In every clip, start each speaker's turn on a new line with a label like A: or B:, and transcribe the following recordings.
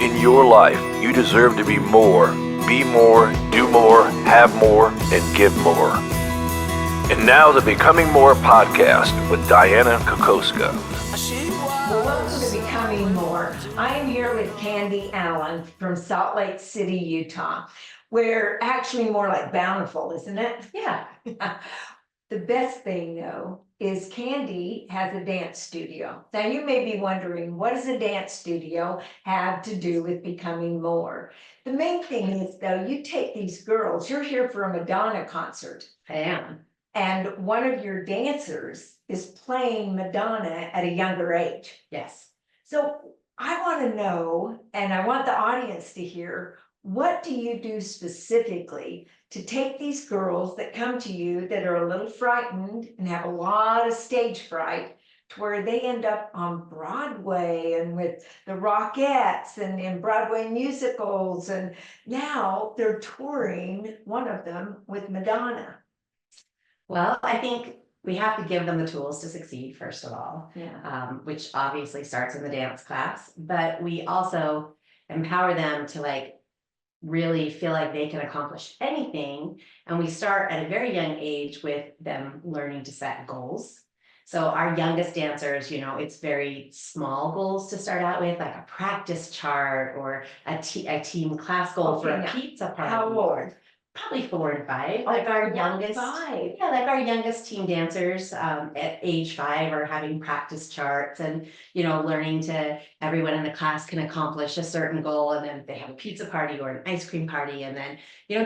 A: In your life, you deserve to be more, do more, have more, and give more. And now the Becoming More podcast with Dianna Kokoszka.
B: Well, welcome to Becoming More. I am here with Kandee Allen from Salt Lake City, Utah. We're actually more like Bountiful, isn't it?
C: Yeah.
B: The best thing, though, is Kandee has a dance studio. Now, you may be wondering, what does a dance studio have to do with Becoming More? The main thing is, though, you take these girls, you're here for a Madonna concert.
C: I am.
B: And one of your dancers is playing Madonna at a younger age.
C: Yes.
B: So I want to know, and I want the audience to hear, what do you do specifically to take these girls that come to you that are a little frightened and have a lot of stage fright to where they end up on Broadway and with the Rockettes and in Broadway musicals, and now they're touring, one of them, with Madonna.
C: Well, I think we have to give them the tools to succeed, first of all, which obviously starts in the dance class, but we also empower them to really feel like they can accomplish anything. And we start at a very young age with them learning to set goals. So our youngest dancers, it's very small goals to start out with, like a practice chart or a team class goal for a pizza party.
B: How old?
C: Probably 4 and 5, like our youngest.
B: 5.
C: Yeah, like our youngest team dancers at age 5 are having practice charts and, learning to everyone in the class can accomplish a certain goal, and then they have a pizza party or an ice cream party, and then,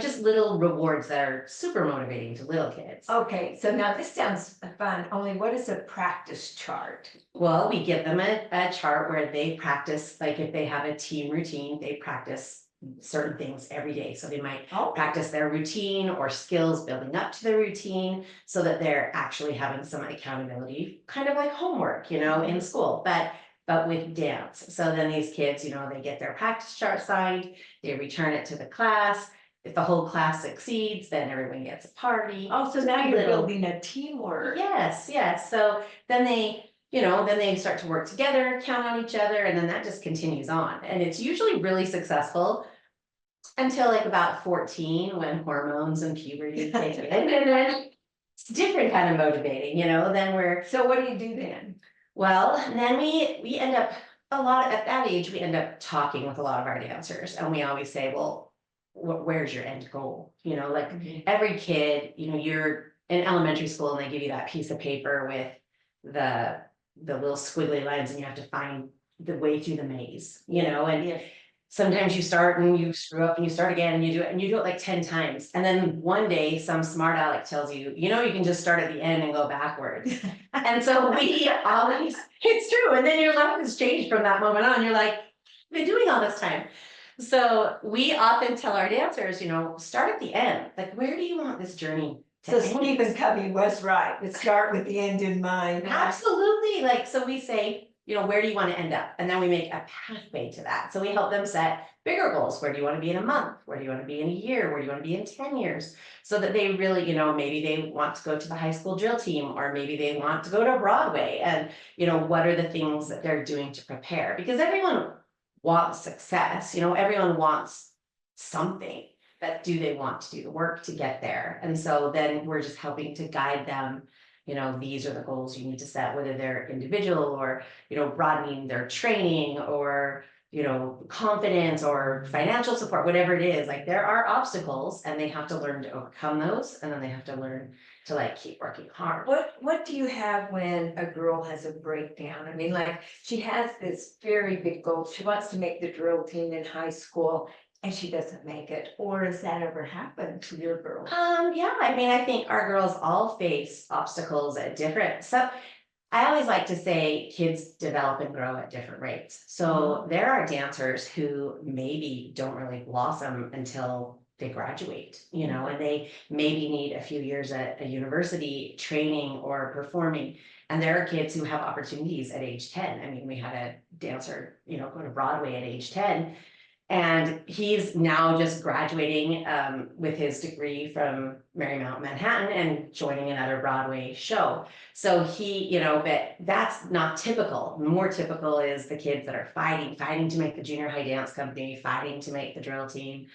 C: just little rewards that are super motivating to little kids.
B: Okay, so now this sounds fun, only what is a practice chart?
C: Well, we give them a chart where they practice, like if they have a team routine, they practice certain things every day. So they might practice their routine or skills building up to the routine so that they're actually having some accountability, kind of like homework, in school, but with dance. So then these kids, they get their practice chart signed, they return it to the class. If the whole class succeeds, then everyone gets a party.
B: Oh, so now you're building a teamwork.
C: Yes. So then they start to work together, count on each other, and then that just continues on. And it's usually really successful until about 14, when hormones and puberty kick in. And then it's different kind of motivating, then
B: So what do you do then?
C: Well, then we end up at that age, we end up talking with a lot of our dancers, and we always say, well, where's your end goal? Every kid, you're in elementary school and they give you that piece of paper with the little squiggly lines, and you have to find the way through the maze, and sometimes you start and you screw up and you start again and you do it like 10 times. And then one day some smart aleck tells you, you can just start at the end and go backwards. And so we always, it's true. And then your life has changed from that moment on. You're like, I've been doing all this time. So we often tell our dancers, start at the end. Like, where do you want this journey to end?
B: Stephen Covey was right. Let's start with the end in mind.
C: Absolutely. So we say, where do you want to end up? And then we make a pathway to that. So we help them set bigger goals. Where do you want to be in a month? Where do you want to be in a year? Where do you want to be in 10 years? So that they really, maybe they want to go to the high school drill team, or maybe they want to go to Broadway, and, what are the things that they're doing to prepare? Because everyone wants success, everyone wants something, but do they want to do the work to get there? And so then we're just helping to guide them. These are the goals you need to set, whether they're individual or, broadening their training or, confidence or financial support, whatever it is. Like, there are obstacles and they have to learn to overcome those. And then they have to learn to keep working hard.
B: What do you have when a girl has a breakdown? I mean, she has this very big goal. She wants to make the drill team in high school, and she doesn't make it. Or has that ever happened to your girl?
C: Yeah, I think our girls all face obstacles at different. So I always like to say kids develop and grow at different rates. So there are dancers who maybe don't really blossom until they graduate, and they maybe need a few years at a university training or performing. And there are kids who have opportunities at age 10. We had a dancer, go to Broadway at age 10. And he's now just graduating with his degree from Marymount Manhattan and joining another Broadway show. So he, but that's not typical. More typical is the kids that are fighting to make the junior high dance company, fighting to make the drill team,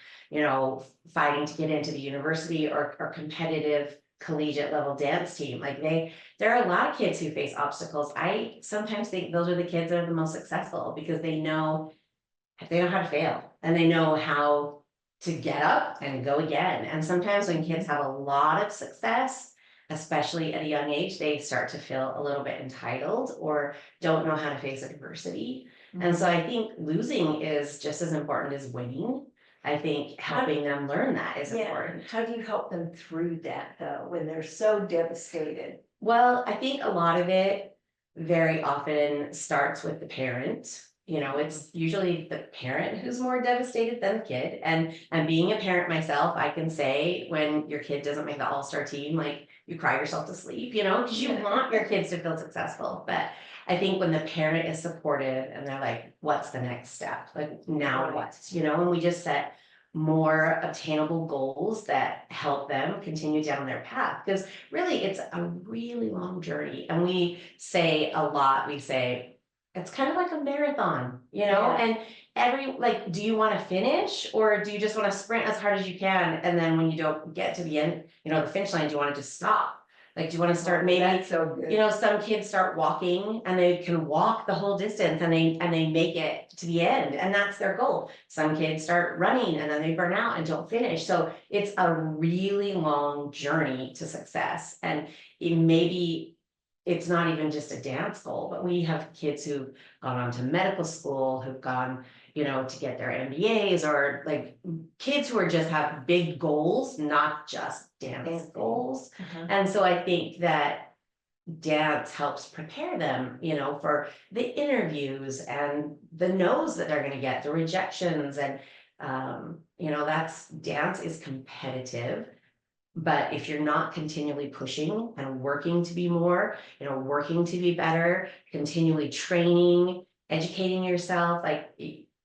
C: fighting to get into the university or competitive collegiate level dance team. Like there are a lot of kids who face obstacles. I sometimes think those are the kids that are the most successful because they know how to fail and they know how to get up and go again. And sometimes when kids have a lot of success, especially at a young age, they start to feel a little bit entitled or don't know how to face adversity. And so I think losing is just as important as winning. I think helping them learn that is important.
B: How do you help them through that though, when they're so devastated?
C: Well, I think a lot of it very often starts with the parent. It's usually the parent who's more devastated than the kid. And being a parent myself, I can say when your kid doesn't make the all-star team, like you cry yourself to sleep, because you want your kids to feel successful. But I think when the parent is supportive and they're like, what's the next step? Like now what? And we just set more obtainable goals that help them continue down their path. Because really it's a really long journey. And we say a lot, it's kind of like a marathon, and do you want to finish or do you just want to sprint as hard as you can? And then when you don't get to the end, the finish line, do you want to just stop? Like, do you want to start maybe,
B: so good.
C: Some kids start walking and they can walk the whole distance and they make it to the end and that's their goal. Some kids start running and then they burn out and don't finish. So it's a really long journey to success. And it's not even just a dance goal, but we have kids who've gone on to medical school, who've gone, to get their MBAs, or like kids who just have big goals, not just dance goals. And so I think that dance helps prepare them, for the interviews and the no's that they're going to get, the rejections. And, dance is competitive. But if you're not continually pushing and working to be more, working to be better, continually training, educating yourself, like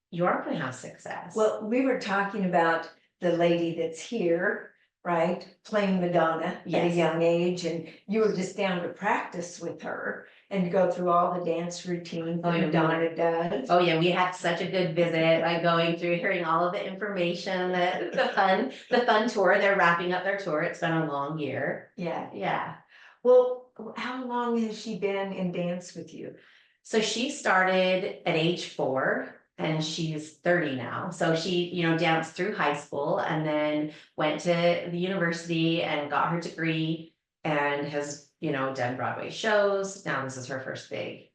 C: you aren't going to have success.
B: Well, we were talking about the lady that's here, right? Playing Madonna at a young age, and you were just down to practice with her and to go through all the dance routines that Madonna does.
C: Oh yeah, we had such a good visit by going through, hearing all of the information, the fun tour. They're wrapping up their tour. It's been a long year. Yeah.
B: Well, how long has she been in dance with you?
C: So she started at age 4 and she's 30 now. So she, danced through high school and then went to the university and got her degree and has, done Broadway shows. Now this is her first big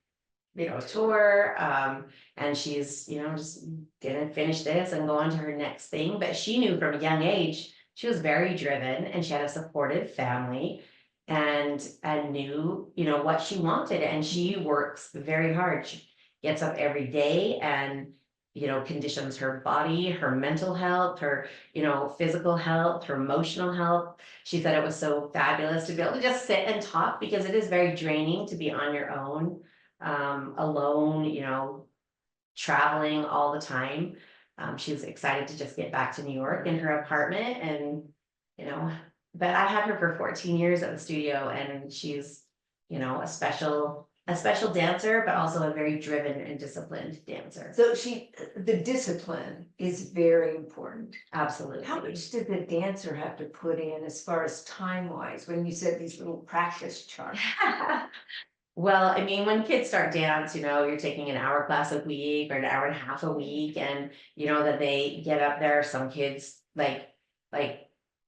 C: tour. And she's, just gonna finish this and go on to her next thing. But she knew from a young age, she was very driven and she had a supportive family and knew, what she wanted. And she works very hard. She gets up every day and, conditions her body, her mental health, her, physical health, her emotional health. She said it was so fabulous to be able to just sit and talk because it is very draining to be on your own, alone, traveling all the time. She was excited to just get back to New York in her apartment and, but I had her for 14 years at the studio and she's, a special dancer, but also a very driven and disciplined dancer.
B: So the discipline is very important.
C: Absolutely.
B: How much did the dancer have to put in as far as time-wise when you said these little practice charts?
C: Well, I mean, when kids start dance, you're taking an hour class a week or an hour and a half a week, and that they get up there. Some kids like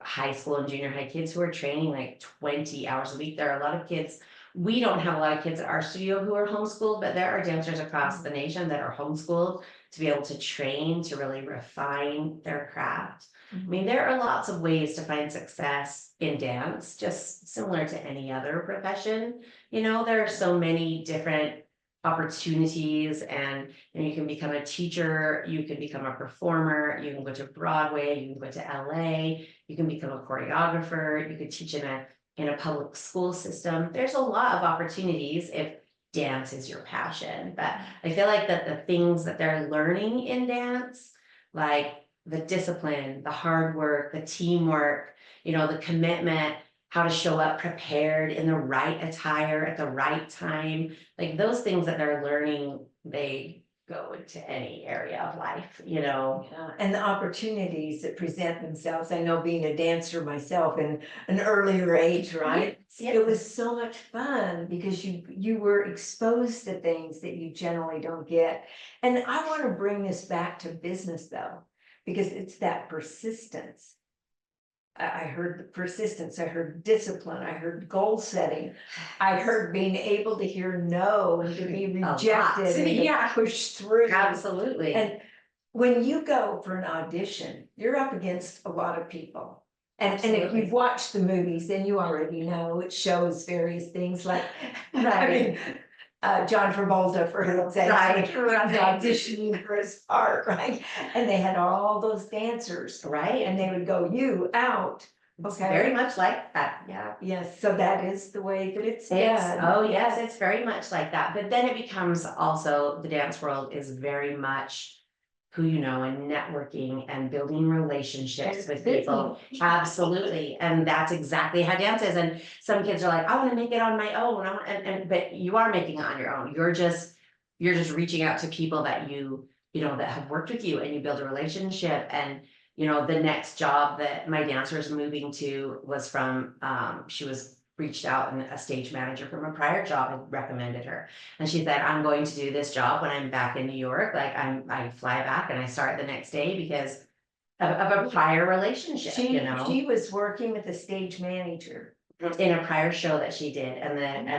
C: high school and junior high kids who are training like 20 hours a week. There are a lot of kids. We don't have a lot of kids at our studio who are homeschooled, but there are dancers across the nation that are homeschooled to be able to train, to really refine their craft. I mean, there are lots of ways to find success in dance, just similar to any other profession. There are so many different opportunities and you can become a teacher, you can become a performer, you can go to Broadway, you can go to LA, you can become a choreographer, you could teach in a public school system. There's a lot of opportunities if dance is your passion. But I feel like that the things that they're learning in dance like the discipline, the hard work, the teamwork, the commitment, how to show up prepared in the right attire at the right time, like those things that they're learning, they go into any area of life.
B: Yeah, and the opportunities that present themselves. I know being a dancer myself in an earlier age, right?
C: Yes.
B: It was so much fun because you were exposed to things that you generally don't get. And I want to bring this back to business though, because it's that persistence. I heard the persistence, I heard discipline, I heard goal setting, I heard being able to hear no and to be
C: lot.
B: rejected and
C: Yeah.
B: to push through.
C: Absolutely.
B: And when you go for an audition, you're up against a lot of people. And if
C: Absolutely.
B: you've watched the movies, then you already know it shows various things like, I
C: Right.
B: mean, John Travolta, for example,
C: Right.
B: he was auditioning for his part, right? And they had all those dancers,
C: Right.
B: and they would go, you out.
C: It's
B: Okay.
C: very much like that. Yeah.
B: Yes, so that is the way that it's
C: It's,
B: done.
C: oh yes, it's very much like that. But then it becomes also, the dance world is very much who you know, and networking and building relationships with people. Absolutely. And that's exactly how dance is. And some kids are like, I want to make it on my own. But you are making it on your own. You're just reaching out to people that that have worked with you, and you build a relationship. And the next job that my dancer is moving to was from, she was reached out, and a stage manager from a prior job had recommended her. And she said, I'm going to do this job when I'm back in New York. Like I fly back and I start the next day because of a prior relationship,
B: She was working with a stage manager.
C: in a prior show that she did. And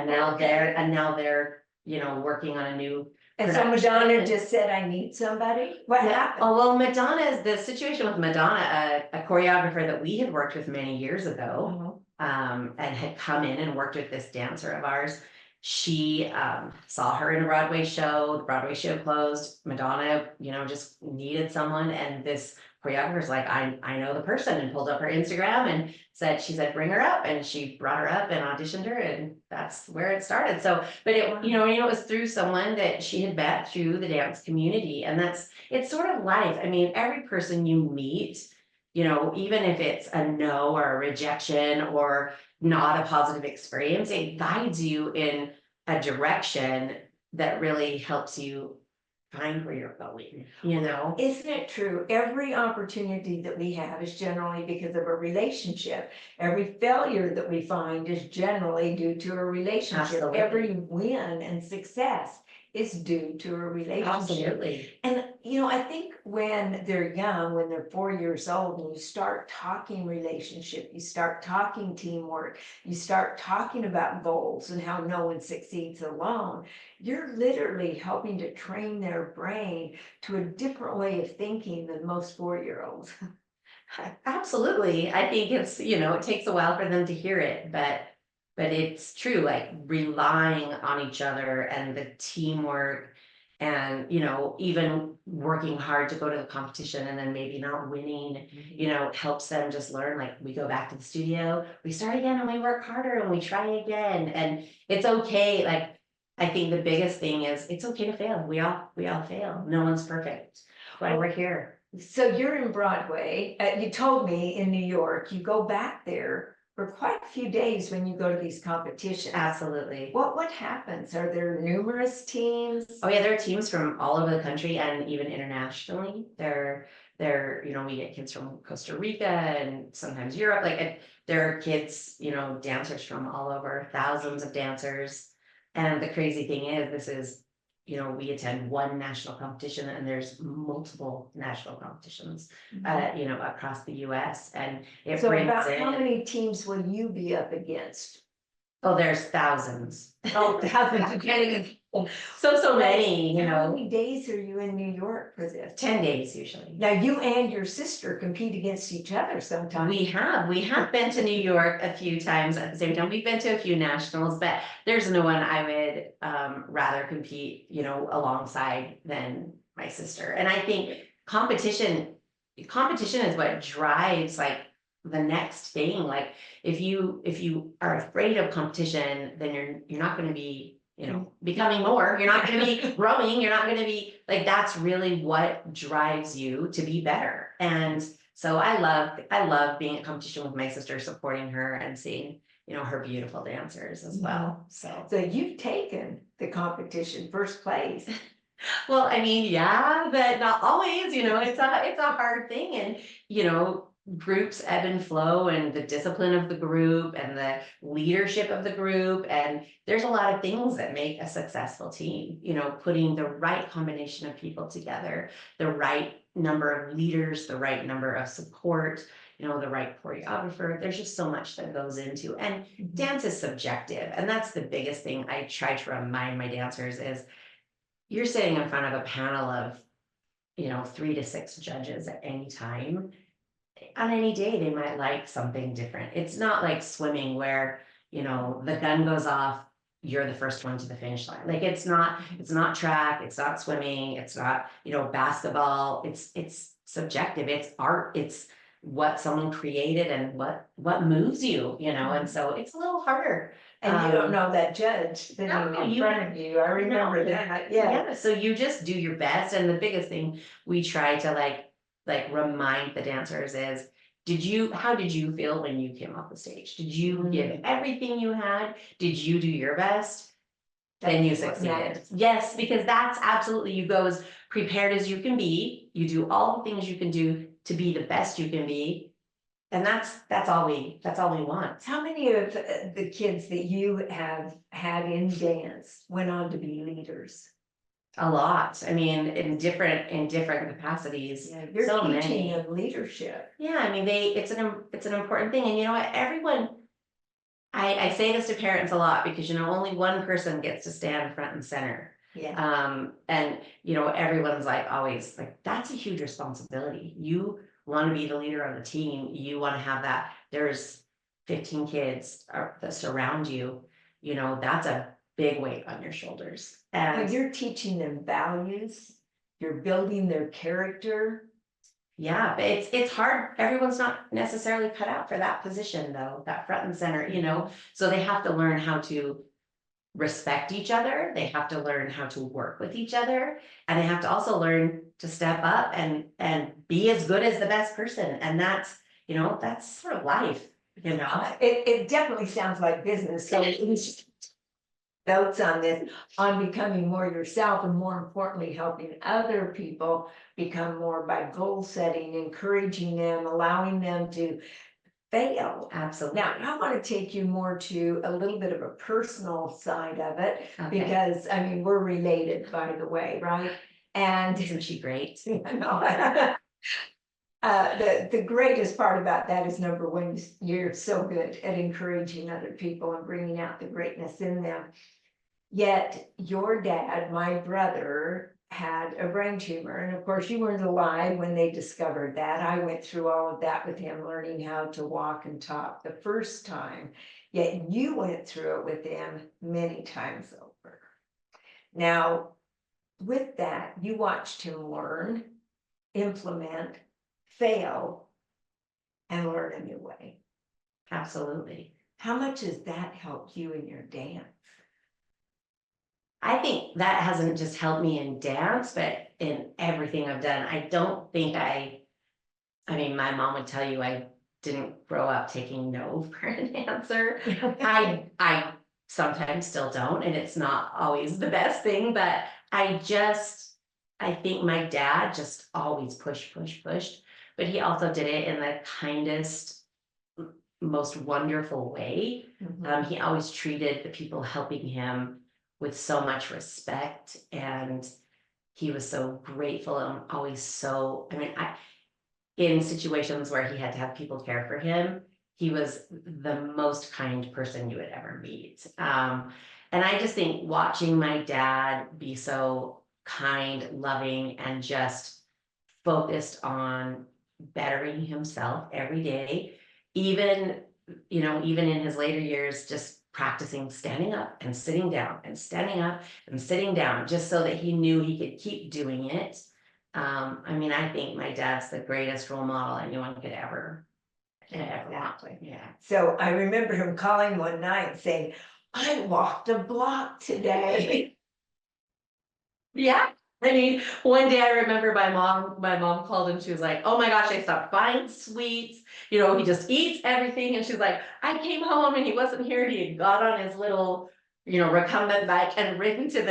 C: now they're, working on a new.
B: And so
C: production.
B: Madonna just said, I need somebody. What happened?
C: Oh, well, the situation with Madonna, a choreographer that we had worked with many years ago, and had come in and worked with this dancer of ours. She saw her in a Broadway show. The Broadway show closed. Madonna, just needed someone, and this choreographer's like, I know the person, and pulled up her Instagram and she said, bring her up, and she brought her up and auditioned her, and that's where it started. So, but it, it was through someone that she had met through the dance community, and it's sort of life. I mean, every person you meet, even if it's a no or a rejection or not a positive experience, it guides you in a direction that really helps you find where you're going,
B: Isn't it true? Every opportunity that we have is generally because of a relationship. Every failure that we find is generally due to a relationship.
C: Absolutely.
B: Every win and success is due to a relationship.
C: Absolutely.
B: And I think when they're young, when they're 4 years old, and you start talking relationship, you start talking teamwork, you start talking about goals and how no one succeeds alone, you're literally helping to train their brain to a different way of thinking than most 4-year-olds.
C: Absolutely. I think it's, it takes a while for them to hear it, but it's true, like relying on each other and the teamwork, and even working hard to go to the competition and then maybe not winning, helps them just learn. Like, we go back to the studio, we start again, and we work harder, and we try again, and it's okay. Like, I think the biggest thing is it's okay to fail. We all fail. No one's perfect. That's why we're here.
B: So you're in Broadway. You told me in New York, you go back there for quite a few days when you go to these competitions.
C: Absolutely.
B: What happens? Are there numerous teams?
C: Oh yeah, there are teams from all over the country and even internationally. They're we get kids from Costa Rica and sometimes Europe. Like, there are kids, dancers from all over, thousands of dancers. And the crazy thing is, this is, we attend one national competition, and there's multiple national competitions, across the US. And it
B: So
C: brings
B: about
C: in,
B: how many teams will you be up against?
C: oh, there's thousands.
B: Oh, thousands, depending.
C: So many,
B: How many days are you in New York for this?
C: 10 days usually.
B: Now, you and your sister compete against each other sometimes.
C: We have been to New York a few times at the same time. We've been to a few nationals, but there's no one I would rather compete, alongside than my sister. And I think competition is what drives, like, the next thing. Like, if you are afraid of competition, then you're not going to be becoming more. You're not gonna be growing, you're not gonna be, like, that's really what drives you to be better. And so I love being at competition with my sister, supporting her and seeing, her beautiful dancers as well, so.
B: So you've taken the competition first place.
C: Well, I mean, yeah, but not always, it's a hard thing, and, groups ebb and flow, and the discipline of the group and the leadership of the group. And there's a lot of things that make a successful team, putting the right combination of people together, the right number of leaders, the right number of support, the right choreographer. There's just so much that goes into, and dance is subjective. And that's the biggest thing I try to remind my dancers is, you're sitting in front of a panel of, 3 to 6 judges at any time. On any day, they might like something different. It's not like swimming where, the gun goes off, you're the first one to the finish line. Like, it's not track, it's not swimming, it's not, basketball. It's subjective, it's art, it's what someone created and what moves you, and so it's a little harder.
B: And you don't know that judge sitting in front of you. I remember that. Yeah.
C: So you just do your best. And the biggest thing we try to like remind the dancers is, how did you feel when you came off the stage? Did you give everything you had? Did you do your best? Then you succeeded. Yes, because that's absolutely, you go as prepared as you can be. You do all the things you can do to be the best you can be. And that's all we want.
B: How many of the kids that you have had in dance went on to be leaders?
C: A lot. I mean, in different capacities.
B: Yeah, you're
C: so
B: teaching
C: many.
B: them leadership.
C: Yeah, I mean, it's an important thing. And you know what, everyone, I say this to parents a lot, because only one person gets to stand front and center.
B: Yeah.
C: And everyone's like, always like, that's a huge responsibility. You want to be the leader of the team, you want to have that. There's 15 kids that surround you, that's a big weight on your shoulders. And
B: you're teaching them values, you're building their character.
C: Yeah, but it's hard. Everyone's not necessarily cut out for that position, though, that front and center, so they have to learn how to respect each other. They have to learn how to work with each other, and they have to also learn to step up and be as good as the best person. And that's sort of life.
B: It definitely sounds like business. So notes on this, on becoming more yourself, and more importantly, helping other people become more by goal setting, encouraging them, allowing them to fail.
C: Absolutely.
B: Now, I want to take you more to a little bit of a personal side of it,
C: Okay.
B: because I mean, we're related, by the way, right? And
C: isn't she great?
B: The greatest part about that is, number one, you're so good at encouraging other people and bringing out the greatness in them. Yet your dad, my brother, had a brain tumor. And of course, you weren't alive when they discovered that. I went through all of that with him, learning how to walk and talk the first time. Yet you went through it with him many times over. Now, with that, you watched him learn, implement, fail, and learn a new way.
C: Absolutely.
B: How much has that helped you in your dance?
C: I think that hasn't just helped me in dance, but in everything I've done. I don't think I mean, my mom would tell you I didn't grow up taking no for an answer. I sometimes still don't, and it's not always the best thing, but I think my dad just always pushed, but he also did it in the kindest, most wonderful way. He always treated the people helping him with so much respect, and he was so grateful, and always so, in situations where he had to have people care for him, he was the most kind person you would ever meet. And I just think watching my dad be so kind, loving, and just focused on bettering himself every day, even in his later years, just practicing standing up and sitting down and standing up and sitting down, just so that he knew he could keep doing it. I think my dad's the greatest role model anyone could ever want.
B: Exactly.
C: Yeah.
B: So I remember him calling one night saying, I walked a block today.
C: Yeah. I mean, one day I remember my mom called and she was like, oh my gosh, I stopped buying sweets. You know, he just eats everything. And she's like, I came home and he wasn't here. He had got on his little, recumbent bike and ridden to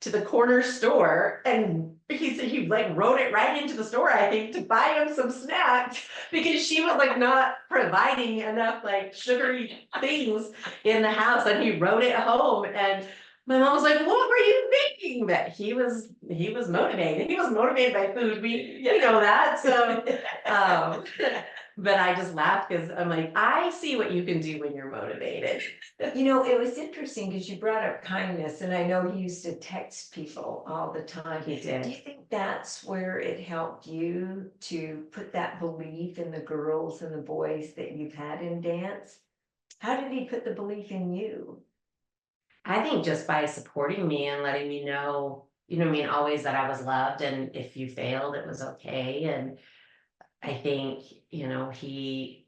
C: the corner store. And he like rode it right into the store, I think, to buy him some snacks because she was like not providing enough like sugary things in the house. And he rode it home, and my mom was like, what were you thinking? But he was motivated. He was motivated by food. We know that. So but I just laughed because I'm like, I see what you can do when you're motivated.
B: It was interesting because you brought up kindness, and I know he used to text people all the time.
C: He did.
B: Do you think that's where it helped you to put that belief in the girls and the boys that you've had in dance? How did he put the belief in you?
C: I think just by supporting me and letting me know, always that I was loved, and if you failed, it was okay. And I think, he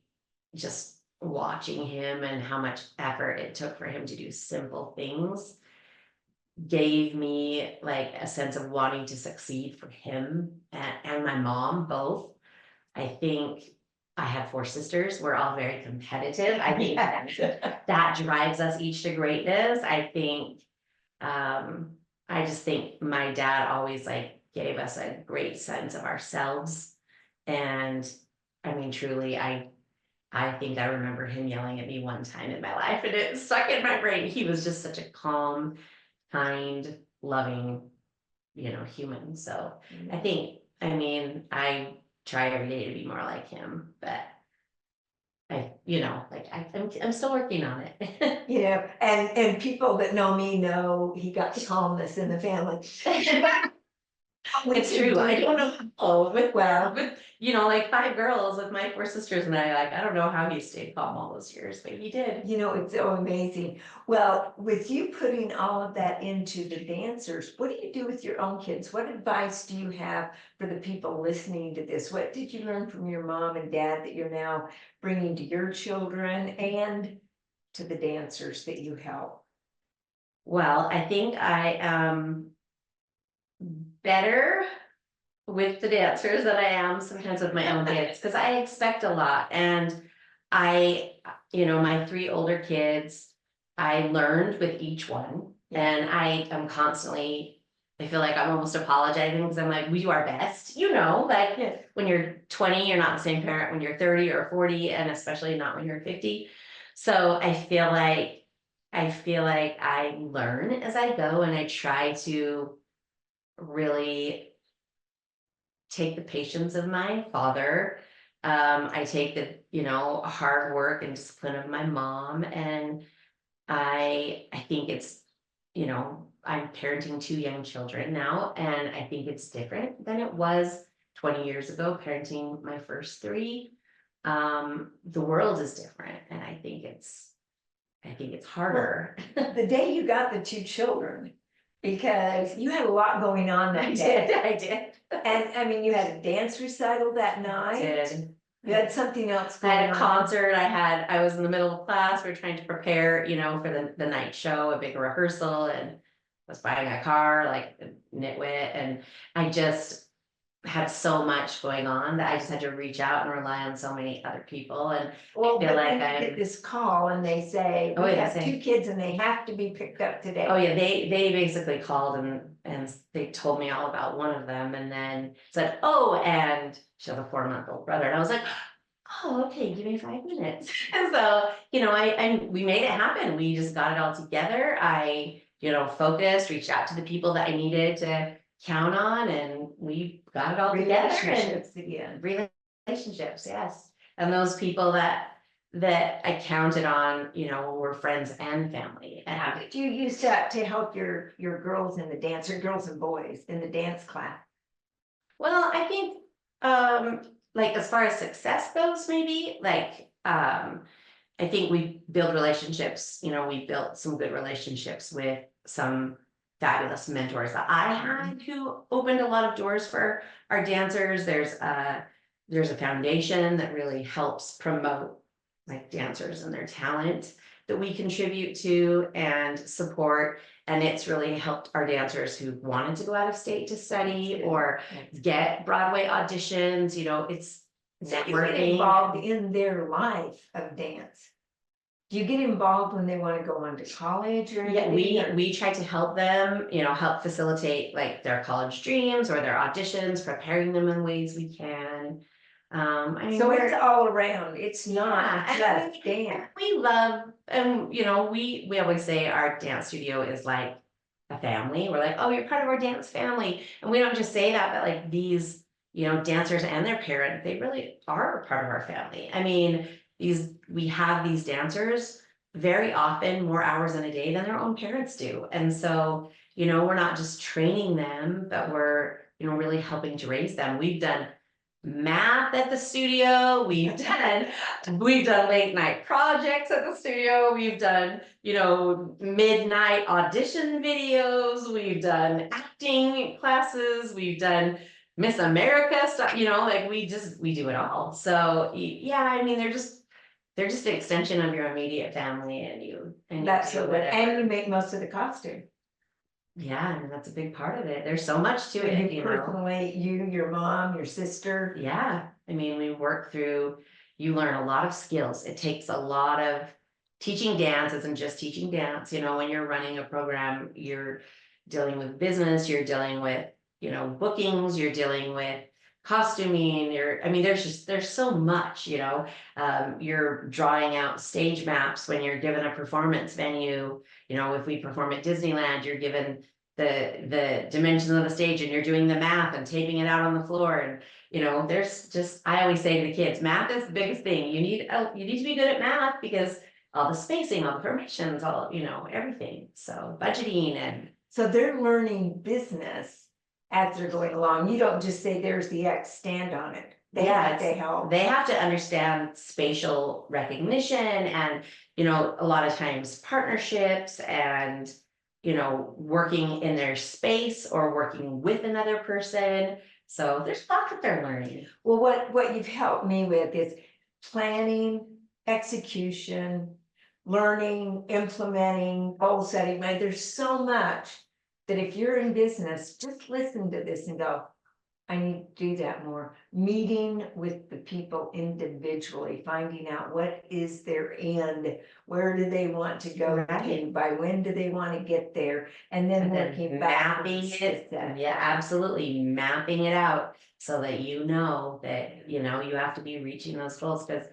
C: just watching him and how much effort it took for him to do simple things gave me like a sense of wanting to succeed for him and my mom both. I think I have 4 sisters. We're all very competitive. I think that drives us each to greatness. I think, I just think my dad always like gave us a great sense of ourselves. And I mean, truly, I think I remember him yelling at me one time in my life, and it stuck in my brain. He was just such a calm, kind, loving, human. So I think, I try every day to be more like him, but I'm still working on it.
B: And people that know me know he got calmness in the family.
C: It's true. I don't know how. With like 5 girls with my 4 sisters and I don't know how he stayed calm all those years, but he did.
B: It's so amazing. Well, with you putting all of that into the dancers, what do you do with your own kids? What advice do you have for the people listening to this? What did you learn from your mom and dad that you're now bringing to your children and to the dancers that you help?
C: Well, I think I am better with the dancers than I am sometimes with my own kids, because I expect a lot. And my 3 older kids, I learned with each one, and I am constantly, I feel like I'm almost apologizing because I'm like, we do our best, when you're 20, you're not the same parent when you're 30 or 40, and especially not when you're 50. So I feel like I learn as I go, and I try to really take the patience of my father. I take the, hard work and discipline of my mom. And I think it's, I'm parenting 2 young children now, and I think it's different than it was 20 years ago, parenting my first 3. The world is different, and I think it's harder.
B: The day you got the 2 children, because you had a lot going on that day.
C: I did.
B: And you had a dance recital that night.
C: Did.
B: You had something else
C: I
B: going
C: had a
B: on.
C: concert. I was in the middle of class. We were trying to prepare, for the night show, a big rehearsal, and was buying a car like a nitwit. And I just had so much going on that I just had to reach out and rely on so many other people. And
B: Well,
C: feel
B: but
C: like
B: then you get this call and they say,
C: Oh,
B: we
C: yeah,
B: have
C: they say-
B: 2 kids and they have to be picked up today.
C: oh yeah, they basically called and they told me all about one of them, and then said, oh, and she has a 4-month-old brother, and I was like, oh, okay, give me 5 minutes. And so, we made it happen. We just got it all together. I, focused, reached out to the people that I needed to count on, and we got it all together.
B: Relationships again.
C: Relationships, yes. And those people that I counted on, were friends and family. And
B: How did you use that to help your girls in the dance, or girls and boys in the dance class?
C: well, I think, like as far as success goes, maybe I think we build relationships. We built some good relationships with some fabulous mentors that I had who opened a lot of doors for our dancers. There's a foundation that really helps promote like dancers and their talent. that we contribute to and support. And it's really helped our dancers who wanted to go out of state to study or get Broadway auditions, you know, it's
B: So you get
C: networking.
B: involved in their life of dance. Do you get involved when they want to go on to college or
C: Yeah,
B: anything? or-
C: we try to help them, you know, help facilitate like their college dreams or their auditions, preparing them in ways we can. I mean,
B: So
C: we're-
B: it's all around. It's not
C: Yeah,
B: just dance.
C: we love, and you know, we always say our dance studio is like a family. We're like, oh, you're part of our dance family. And we don't just say that, but like these, you know, dancers and their parent, they really are part of our family. I mean, we have these dancers very often more hours in a day than their own parents do. And so, you know, we're not just training them, but we're, you know, really helping to raise them. We've done math at the studio, we've done late night projects at the studio, we've done, you know, midnight audition videos, we've done acting classes, we've done Miss America stuff, you know, like we do it all. So yeah, I mean, they're just an extension of your immediate family, and you
B: That's
C: do
B: so good.
C: whatever.
B: And you make most of the costume.
C: Yeah, and that's a big part of it. There's so much to
B: You
C: it, you know.
B: personally, you, your mom, your sister.
C: Yeah, I mean, we work through, you learn a lot of skills. It takes a lot of teaching dance isn't just teaching dance, you know, when you're running a program, you're dealing with business, you're dealing with, you know, bookings, you're dealing with costuming, I mean, there's so much, you know. You're drawing out stage maps when you're given a performance venue, you know, if we perform at Disneyland, you're given the dimensions of the stage and you're doing the math and taping it out on the floor. And you know, there's just, I always say to the kids, math is the biggest thing. You need to be good at math because all the spacing, all the permissions, all, you know, everything. So budgeting and
B: So they're learning business as they're going along. You don't just say, there's the X, stand on it. They have to help.
C: they have to understand spatial recognition and, you know, a lot of times partnerships and, you know, working in their space or working with another person. So there's lots that they're learning.
B: Well, what you've helped me with is planning, execution, learning, implementing, goal setting. Man, there's so much that if you're in business, just listen to this and go, I need to do that more. Meeting with the people individually, finding out what is their end, where do they want to go to,
C: Right.
B: by when do they want to get there, and then working
C: mapping
B: backwards.
C: it. Yeah, absolutely. Mapping it out so that you know that, you know, you have to be reaching those goals because,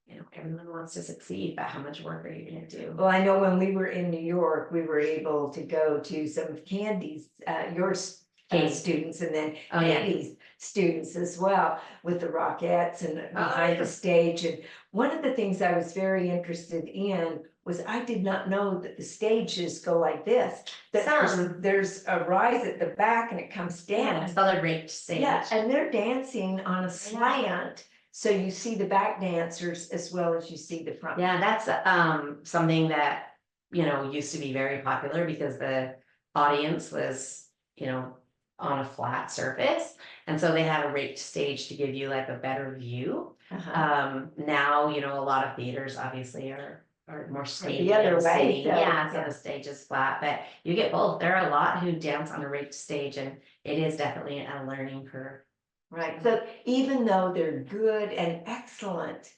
C: you know, everyone wants to succeed, but how much work are you going to do?
B: Well, I know when we were in New York, we were able to go to some of Kandee's, your students, and then
C: Oh, yeah.
B: Kandee's students as well, with the Rockettes and behind
C: yeah.
B: the stage. And one of the things I was very interested in was I did not know that the stages go like this. That there's a rise at the back and it comes down.
C: Yeah, it's the raked stage.
B: Yeah, and they're dancing on a slant. So you see the back dancers as well as you see the front.
C: Yeah, that's something that, you know, used to be very popular because the audience was, you know, on a flat surface. And so they had a raked stage to give you like a better view. Now, you know, a lot of theaters obviously are more staged.
B: The other way.
C: So the stage is flat, but you get both. There are a lot who dance on a raked stage, and it is definitely a learning curve.
B: Right, so even though they're good and excellent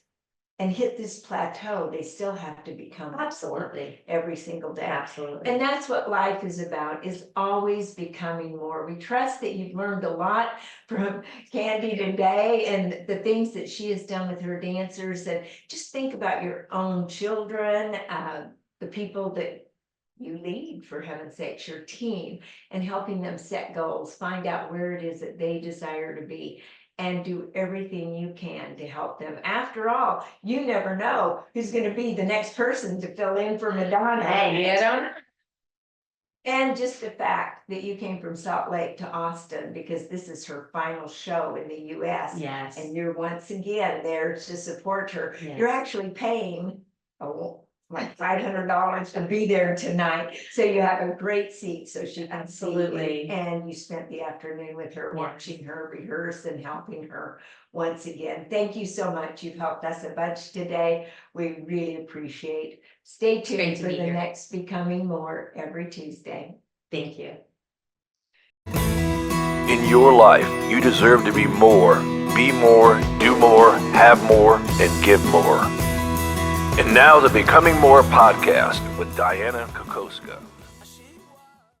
B: and hit this plateau, they still have to become
C: Absolutely.
B: every single day.
C: Absolutely.
B: And that's what life is about, is always becoming more. We trust that you've learned a lot from Kandee today and the things that she has done with her dancers. And just think about your own children, the people that you lead, for heaven's sakes, your team, and helping them set goals, find out where it is that they desire to be, and do everything you can to help them. After all, you never know who's going to be the next person to fill in for Madonna.
C: Hey, you don't know.
B: And just the fact that you came from Salt Lake to Austin, because this is her final show in the US.
C: Yes.
B: And you're once again there to support her.
C: Yes.
B: You're actually paying like $500 to be there tonight, so you have a great seat so she can see you.
C: Absolutely.
B: And you spent the afternoon with her,
C: Yes.
B: watching her rehearse and helping her once again. Thank you so much. You've helped us a bunch today. We really appreciate. Stay
C: great
B: tuned
C: to
B: for
C: be
B: the
C: here.
B: next Becoming More every Tuesday.
C: Thank you.
A: In your life, you deserve to be more, do more, have more, and give more. And now the Becoming More podcast with Dianna Kokoszka.